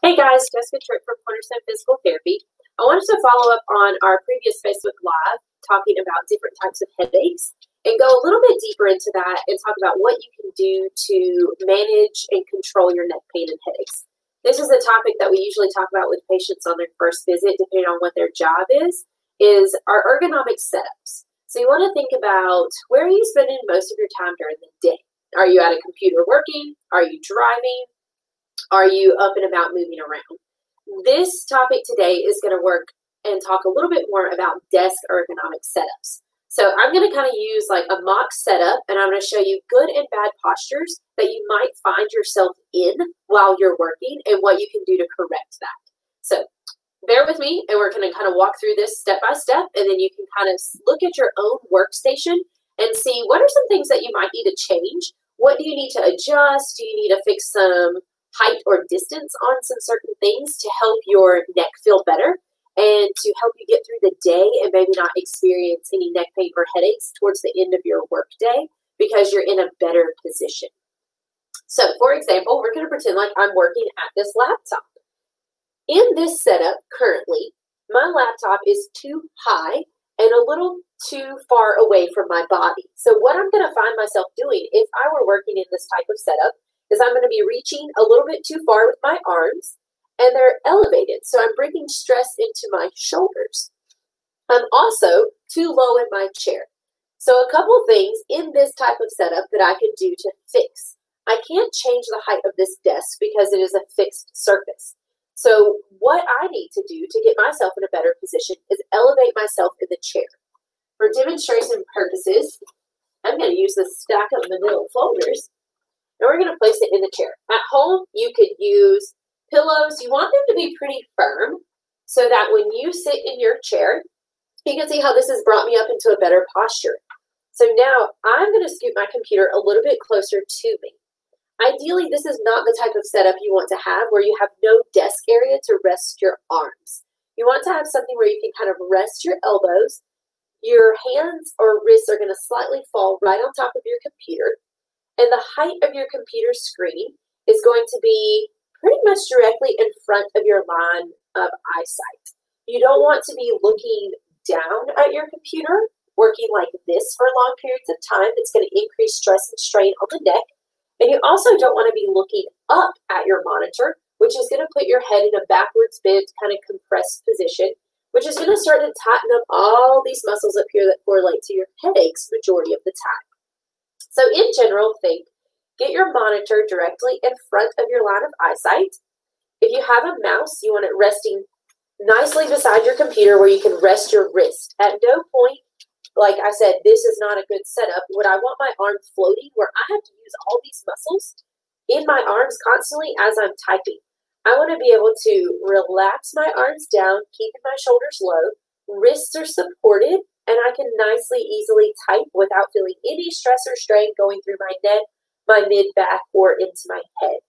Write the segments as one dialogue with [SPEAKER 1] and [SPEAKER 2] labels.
[SPEAKER 1] Hey guys, Jessica Tripp from Cornerstone Physical Therapy. I wanted to follow up on our previous Facebook Live talking about different types of headaches and go a little bit deeper into that and talk about what you can do to manage and control your neck pain and headaches. This is a topic that we usually talk about with patients on their first visit, depending on what their job is our ergonomic setups. So you want to think about, where are you spending most of your time during the day? Are you at a computer working? Are you driving? Are you up and about moving around? This topic today is going to work and talk a little bit more about desk ergonomic setups. So I'm going to kind of use like a mock setup, and I'm going to show you good and bad postures that you might find yourself in while you're working and what you can do to correct that. So bear with me, and we're going to kind of walk through this step by step, and then you can kind of look at your own workstation and see what are some things that you might need to change. What do you need to adjust? Do you need to fix some height or distance on some certain things to help your neck feel better and to help you get through the day and maybe not experience any neck pain or headaches towards the end of your work day because you're in a better position. So, for example, we're going to pretend like I'm working at this laptop. In this setup currently, my laptop is too high and a little too far away from my body. So what I'm going to find myself doing if I were working in this type of setup is I'm going to be reaching a little bit too far with my arms, and they're elevated. So I'm bringing stress into my shoulders. I'm also too low in my chair. So a couple things in this type of setup that I can do to fix. I can't change the height of this desk because it is a fixed surface. So what I need to do to get myself in a better position is elevate myself in the chair. For demonstration purposes, I'm going to use this stack of manila folders, and we're going to place it in the chair. At home, you could use pillows. You want them to be pretty firm so that when you sit in your chair, you can see how this has brought me up into a better posture. So now I'm going to scoot my computer a little bit closer to me. Ideally, this is not the type of setup you want to have where you have no desk area to rest your arms. You want to have something where you can kind of rest your elbows. Your hands or wrists are going to slightly fall right on top of your computer. And the height of your computer screen is going to be pretty much directly in front of your line of eyesight. You don't want to be looking down at your computer, working like this for long periods of time. It's going to increase stress and strain on the neck. And you also don't want to be looking up at your monitor, which is going to put your head in a backwards bent, kind of compressed position, which is going to start to tighten up all these muscles up here that correlate to your headaches majority of the time. So in general, get your monitor directly in front of your line of eyesight. If you have a mouse, you want it resting nicely beside your computer where you can rest your wrist. At no point, like I said, this is not a good setup. Would I want my arm floating where I have to use all these muscles in my arms constantly as I'm typing? I want to be able to relax my arms down, keeping my shoulders low, wrists are supported, and I can nicely, easily type without feeling any stress or strain going through my neck, my mid-back, or into my head.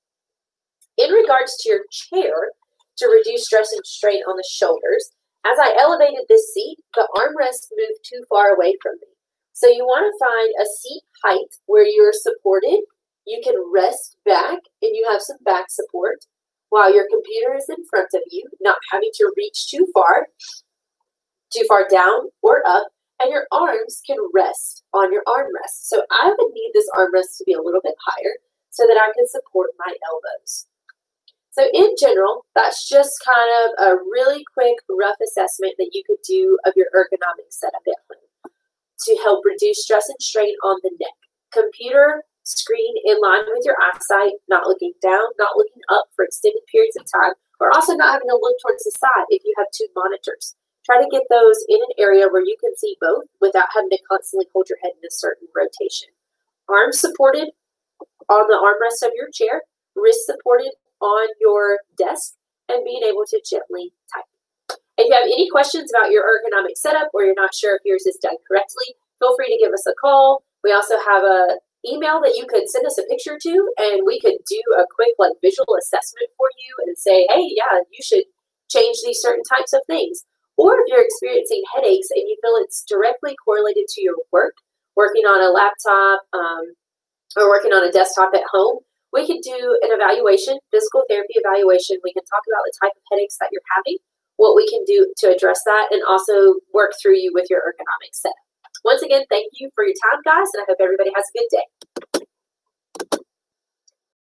[SPEAKER 1] In regards to your chair, to reduce stress and strain on the shoulders, as I elevated this seat, the armrest moved too far away from me. So you want to find a seat height where you're supported, you can rest back, and you have some back support, while your computer is in front of you, not having to reach too far down or up, and your arms can rest on your armrest. So I would need this armrest to be a little bit higher so that I can support my elbows. So in general, that's just kind of a really quick, rough assessment that you could do of your ergonomic setup at home to help reduce stress and strain on the neck. Computer screen in line with your eyesight, not looking down, not looking up for extended periods of time, or also not having to look towards the side if you have two monitors. Try to get those in an area where you can see both without having to constantly hold your head in a certain rotation. Arms supported on the armrest of your chair, wrists supported on your desk, and being able to gently type. If you have any questions about your ergonomic setup or you're not sure if yours is done correctly, feel free to give us a call. We also have an email that you could send us a picture to, and we could do a quick visual assessment for you and say, hey, yeah, you should change these certain types of things. Or if you're experiencing headaches and you feel it's directly correlated to your work, working on a laptop or working on a desktop at home, We can do an evaluation, physical therapy evaluation. We can talk about the type of headaches that you're having, what we can do to address that, and also work through you with your ergonomic setup. Once again, thank you for your time, guys, and I hope everybody has a good day.